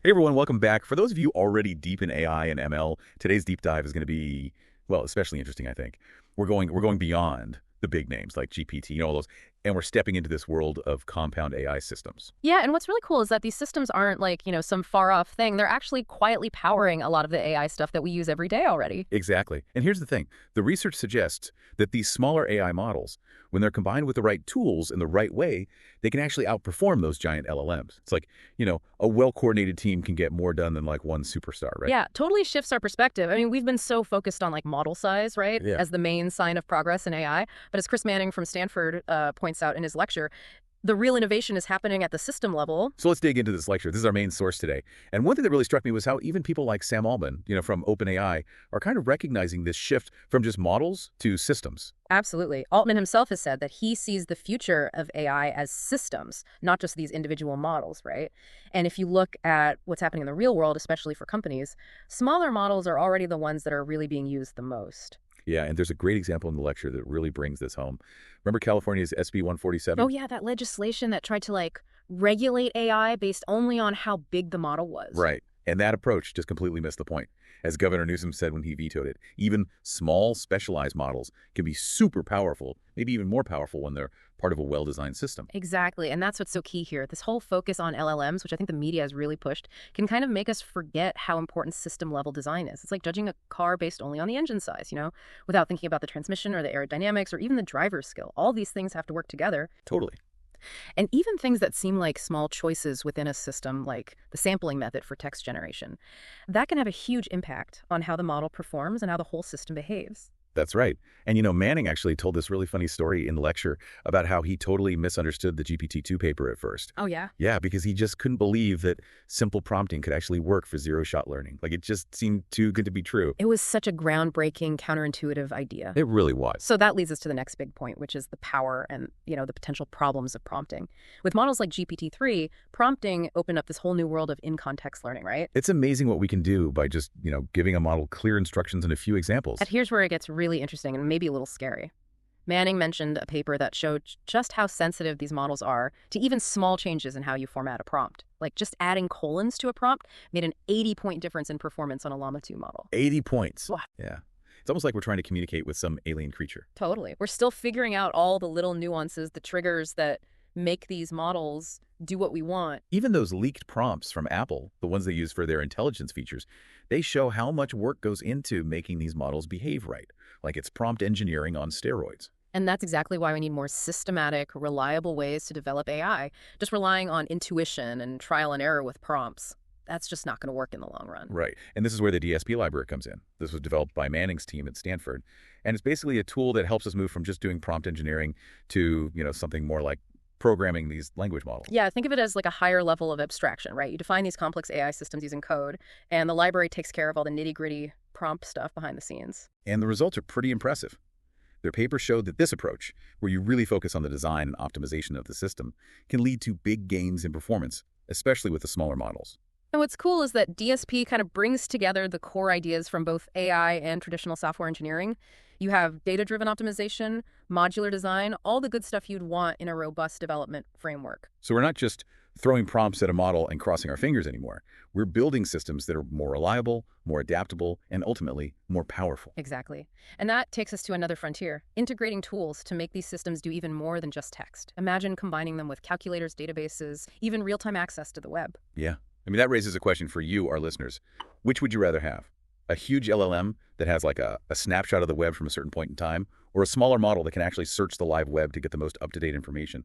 Hey everyone, welcome back. For those of you already deep in AI and ML, today's deep dive is going to be, well, especially interesting, I think. We're going beyond the big names like GPT, all those, and we're stepping into this world of compound AI systems. Yeah, and what's really cool is that these systems aren't like, some far off thing. They're actually quietly powering a lot of the AI stuff that we use every day already. Exactly. And here's the thing. The research suggests that these smaller AI models, when they're combined with the right tools in the right way, they can actually outperform those giant LLMs. It's like, a well-coordinated team can get more done than like one superstar, right? Yeah, totally shifts our perspective. I mean, we've been so focused on like model size, right, Yeah. as the main sign of progress in AI. But as Chris Manning from Stanford points out in his lecture, the real innovation is happening at the system level. So let's dig into this lecture. This is our main source today. And one thing that really struck me was how even people like Sam Altman, from OpenAI, are kind of recognizing this shift from just models to systems. Absolutely. Altman himself has said that he sees the future of AI as systems, not just these individual models, right? And if you look at what's happening in the real world, especially for companies, smaller models are already the ones that are really being used the most. Yeah, and there's a great example in the lecture that really brings this home. Remember California's SB 147? Oh, yeah, that legislation that tried to regulate AI based only on how big the model was. Right. And that approach just completely missed the point. As Governor Newsom said when he vetoed it, even small specialized models can be super powerful, maybe even more powerful when they're part of a well-designed system. Exactly. And that's what's so key here. This whole focus on LLMs, which I think the media has really pushed, can kind of make us forget how important system-level design is. It's like judging a car based only on the engine size, without thinking about the transmission or the aerodynamics or even the driver's skill. All these things have to work together. Totally. And even things that seem like small choices within a system, like the sampling method for text generation, that can have a huge impact on how the model performs and how the whole system behaves. That's right. And Manning actually told this really funny story in the lecture about how he totally misunderstood the GPT-2 paper at first. Oh, yeah? Yeah, because he just couldn't believe that simple prompting could actually work for zero-shot learning. Like, it just seemed too good to be true. It was such a groundbreaking, counterintuitive idea. It really was. So that leads us to the next big point, which is the power and, the potential problems of prompting. With models like GPT-3, prompting opened up this whole new world of in-context learning, right? It's amazing what we can do by just, giving a model clear instructions and a few examples. And here's where it gets really interesting and maybe a little scary. Manning mentioned a paper that showed just how sensitive these models are to even small changes in how you format a prompt. Like just adding colons to a prompt made an 80-point difference in performance on a Llama 2 model. 80 points. Wow. Yeah. It's almost like we're trying to communicate with some alien creature. Totally. We're still figuring out all the little nuances, the triggers that make these models do what we want. Even those leaked prompts from Apple, the ones they use for their intelligence features, they show how much work goes into making these models behave right. Like it's prompt engineering on steroids. And that's exactly why we need more systematic, reliable ways to develop AI. Just relying on intuition and trial and error with prompts, that's just not going to work in the long run. Right. And this is where the DSP library comes in. This was developed by Manning's team at Stanford. And it's basically a tool that helps us move from just doing prompt engineering to, something more like programming these language models. Yeah, think of it as like a higher level of abstraction, right? You define these complex AI systems using code, and the library takes care of all the nitty-gritty prompt stuff behind the scenes. And the results are pretty impressive. Their paper showed that this approach, where you really focus on the design and optimization of the system, can lead to big gains in performance, especially with the smaller models. And what's cool is that DSP kind of brings together the core ideas from both AI and traditional software engineering. You have data-driven optimization, modular design, all the good stuff you'd want in a robust development framework. So we're not just throwing prompts at a model and crossing our fingers anymore. We're building systems that are more reliable, more adaptable, and ultimately more powerful. Exactly. And that takes us to another frontier, integrating tools to make these systems do even more than just text. Imagine combining them with calculators, databases, even real-time access to the web. Yeah. I mean, that raises a question for you, our listeners. Which would you rather have? A huge LLM that has like a snapshot of the web from a certain point in time, or a smaller model that can actually search the live web to get the most up-to-date information?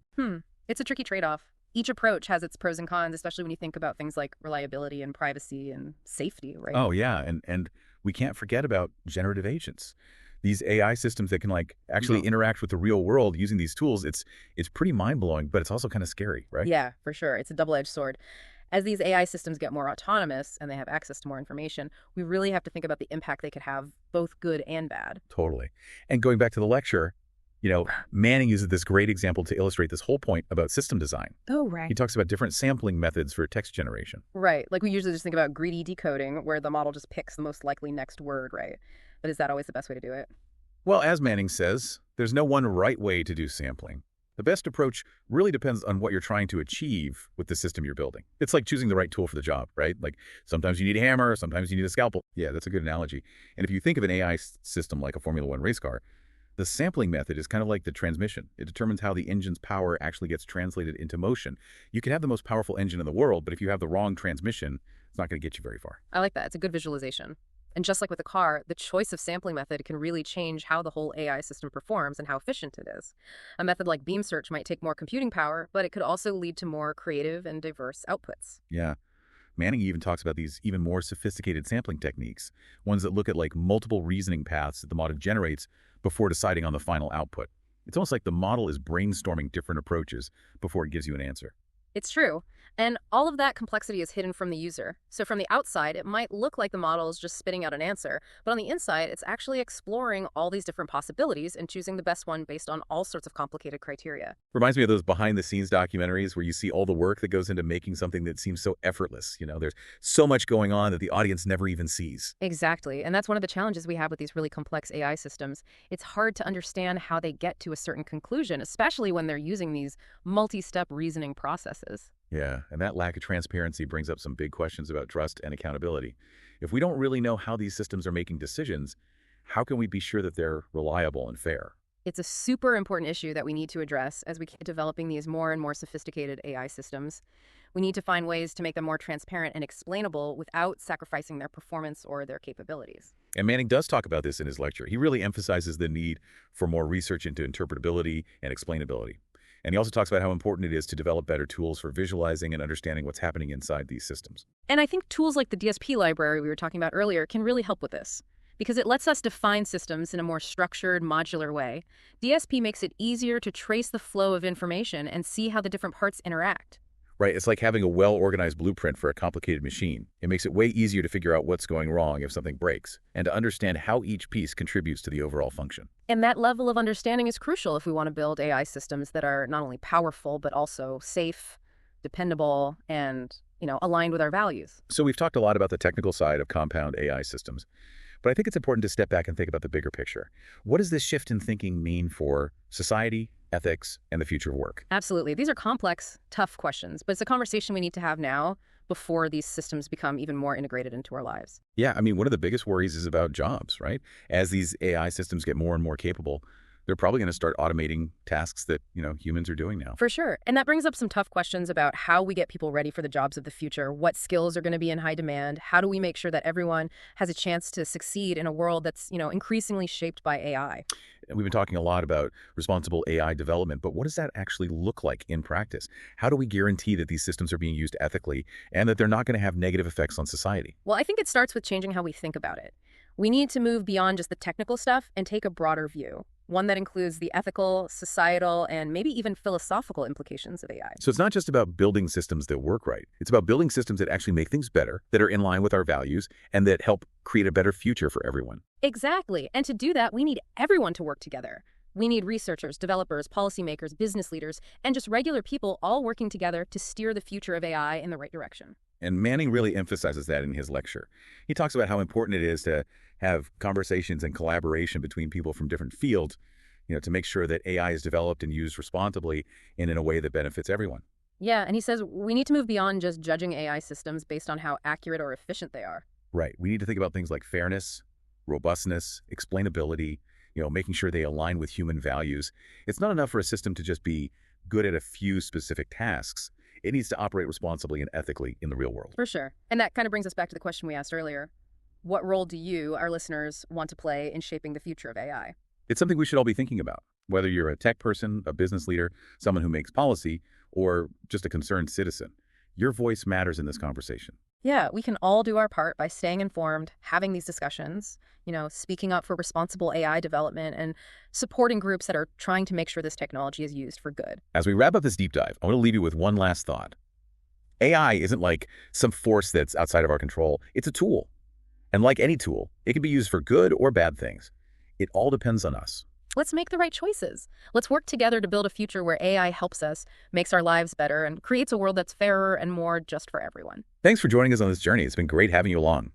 It's a tricky trade-off. Each approach has its pros and cons, especially when you think about things like reliability and privacy and safety, right? Oh, yeah. And we can't forget about generative agents. These AI systems that can actually interact with the real world using these tools, it's pretty mind-blowing, but it's also kind of scary, right? Yeah, for sure. It's a double-edged sword. As these AI systems get more autonomous and they have access to more information, we really have to think about the impact they could have, both good and bad. Totally. And going back to the lecture, Manning uses this great example to illustrate this whole point about system design. Oh, right. He talks about different sampling methods for text generation. Right. Like we usually just think about greedy decoding, where the model just picks the most likely next word, right? But is that always the best way to do it? Well, as Manning says, there's no one right way to do sampling. The best approach really depends on what you're trying to achieve with the system you're building. It's like choosing the right tool for the job, right? Like sometimes you need a hammer, sometimes you need a scalpel. Yeah, that's a good analogy. And if you think of an AI system like a Formula One race car, the sampling method is kind of like the transmission. It determines how the engine's power actually gets translated into motion. You can have the most powerful engine in the world, but if you have the wrong transmission, it's not going to get you very far. I like that. It's a good visualization. And just like with a car, the choice of sampling method can really change how the whole AI system performs and how efficient it is. A method like beam search might take more computing power, but it could also lead to more creative and diverse outputs. Yeah. Manning even talks about these even more sophisticated sampling techniques, ones that look at like multiple reasoning paths that the model generates before deciding on the final output. It's almost like the model is brainstorming different approaches before it gives you an answer. It's true. And all of that complexity is hidden from the user. So from the outside, it might look like the model is just spitting out an answer, but on the inside, it's actually exploring all these different possibilities and choosing the best one based on all sorts of complicated criteria. Reminds me of those behind-the-scenes documentaries where you see all the work that goes into making something that seems so effortless. There's so much going on that the audience never even sees. Exactly. And that's one of the challenges we have with these really complex AI systems. It's hard to understand how they get to a certain conclusion, especially when they're using these multi-step reasoning processes. Yeah, and that lack of transparency brings up some big questions about trust and accountability. If we don't really know how these systems are making decisions, how can we be sure that they're reliable and fair? It's a super important issue that we need to address as we keep developing these more and more sophisticated AI systems. We need to find ways to make them more transparent and explainable without sacrificing their performance or their capabilities. And Manning does talk about this in his lecture. He really emphasizes the need for more research into interpretability and explainability. And he also talks about how important it is to develop better tools for visualizing and understanding what's happening inside these systems. And I think tools like the DSP library we were talking about earlier can really help with this, because it lets us define systems in a more structured, modular way. DSP makes it easier to trace the flow of information and see how the different parts interact. Right, it's like having a well-organized blueprint for a complicated machine. It makes it way easier to figure out what's going wrong if something breaks, and to understand how each piece contributes to the overall function. And that level of understanding is crucial if we want to build AI systems that are not only powerful, but also safe, dependable, and, aligned with our values. So we've talked a lot about the technical side of compound AI systems, but I think it's important to step back and think about the bigger picture. What does this shift in thinking mean for society, ethics, and the future of work? Absolutely. These are complex, tough questions, but it's a conversation we need to have now before these systems become even more integrated into our lives. Yeah, one of the biggest worries is about jobs, right? As these AI systems get more and more capable, they're probably going to start automating tasks that, humans are doing now. For sure. And that brings up some tough questions about how we get people ready for the jobs of the future. What skills are going to be in high demand? How do we make sure that everyone has a chance to succeed in a world that's, increasingly shaped by AI? And we've been talking a lot about responsible AI development, but what does that actually look like in practice? How do we guarantee that these systems are being used ethically and that they're not going to have negative effects on society? Well, I think it starts with changing how we think about it. We need to move beyond just the technical stuff and take a broader view, one that includes the ethical, societal, and maybe even philosophical implications of AI. So it's not just about building systems that work right. It's about building systems that actually make things better, that are in line with our values, and that help create a better future for everyone. Exactly. And to do that, we need everyone to work together. We need researchers, developers, policymakers, business leaders, and just regular people all working together to steer the future of AI in the right direction. And Manning really emphasizes that in his lecture. He talks about how important it is to have conversations and collaboration between people from different fields, to make sure that AI is developed and used responsibly and in a way that benefits everyone. Yeah, and he says we need to move beyond just judging AI systems based on how accurate or efficient they are. Right. We need to think about things like fairness, robustness, explainability, making sure they align with human values. It's not enough for a system to just be good at a few specific tasks. It needs to operate responsibly and ethically in the real world. For sure. And that kind of brings us back to the question we asked earlier. What role do you, our listeners, want to play in shaping the future of AI? It's something we should all be thinking about, whether you're a tech person, a business leader, someone who makes policy, or just a concerned citizen. Your voice matters in this conversation. Yeah, we can all do our part by staying informed, having these discussions, speaking up for responsible AI development and supporting groups that are trying to make sure this technology is used for good. As we wrap up this deep dive, I want to leave you with one last thought. AI isn't like some force that's outside of our control. It's a tool. And like any tool, it can be used for good or bad things. It all depends on us. Let's make the right choices. Let's work together to build a future where AI helps us, makes our lives better, and creates a world that's fairer and more just for everyone. Thanks for joining us on this journey. It's been great having you along.